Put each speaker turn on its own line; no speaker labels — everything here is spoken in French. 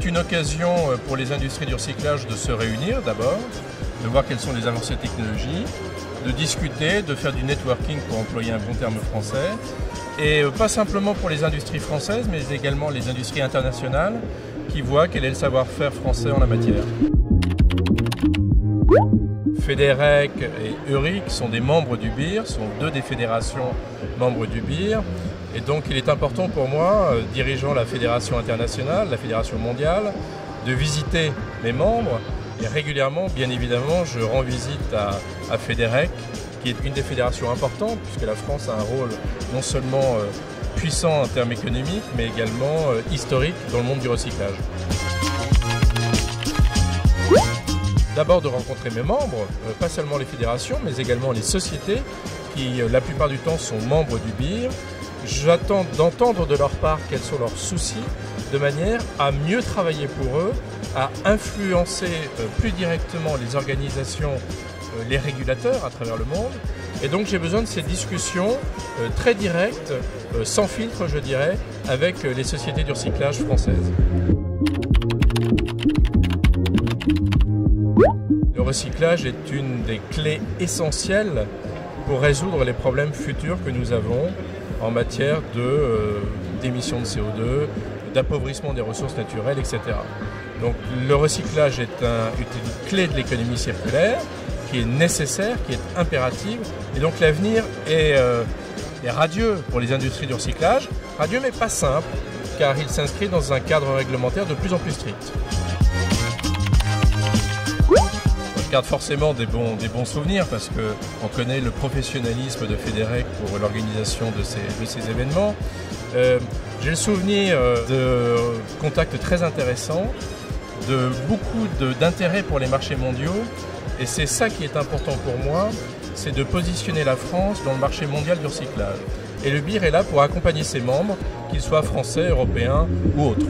une occasion pour les industries du recyclage de se réunir d'abord, de voir quelles sont les avancées technologiques, de discuter, de faire du networking pour employer un bon terme français. Et pas simplement pour les industries françaises, mais également les industries internationales qui voient quel est le savoir-faire français en la matière. FEDEREC et EURIC sont des membres du BIR, sont deux des fédérations membres du BIR. Et donc il est important pour moi, dirigeant la fédération internationale, la fédération mondiale, de visiter mes membres. Et régulièrement, bien évidemment, je rends visite à FEDEREC, qui est une des fédérations importantes, puisque la France a un rôle non seulement puissant en termes économiques, mais également historique dans le monde du recyclage. D'abord de rencontrer mes membres, pas seulement les fédérations, mais également les sociétés, qui la plupart du temps sont membres du BIR. J'attends d'entendre de leur part quels sont leurs soucis, de manière à mieux travailler pour eux, à influencer plus directement les organisations, les régulateurs à travers le monde. Et donc j'ai besoin de ces discussions très directes, sans filtre je dirais, avec les sociétés du recyclage françaises. Le recyclage est une des clés essentielles pour résoudre les problèmes futurs que nous avons en matière d'émissions de CO2, d'appauvrissement des ressources naturelles, etc. Donc le recyclage est une clé de l'économie circulaire qui est nécessaire, qui est impérative. Et donc l'avenir est radieux pour les industries du recyclage. Radieux mais pas simple, car il s'inscrit dans un cadre réglementaire de plus en plus strict. Je garde forcément des bons souvenirs parce qu'on connaît le professionnalisme de FEDEREC pour l'organisation de ces événements. J'ai le souvenir de contacts très intéressants, de beaucoup d'intérêt pour les marchés mondiaux. Et c'est ça qui est important pour moi, c'est de positionner la France dans le marché mondial du recyclage. Et le BIR est là pour accompagner ses membres, qu'ils soient français, européens ou autres.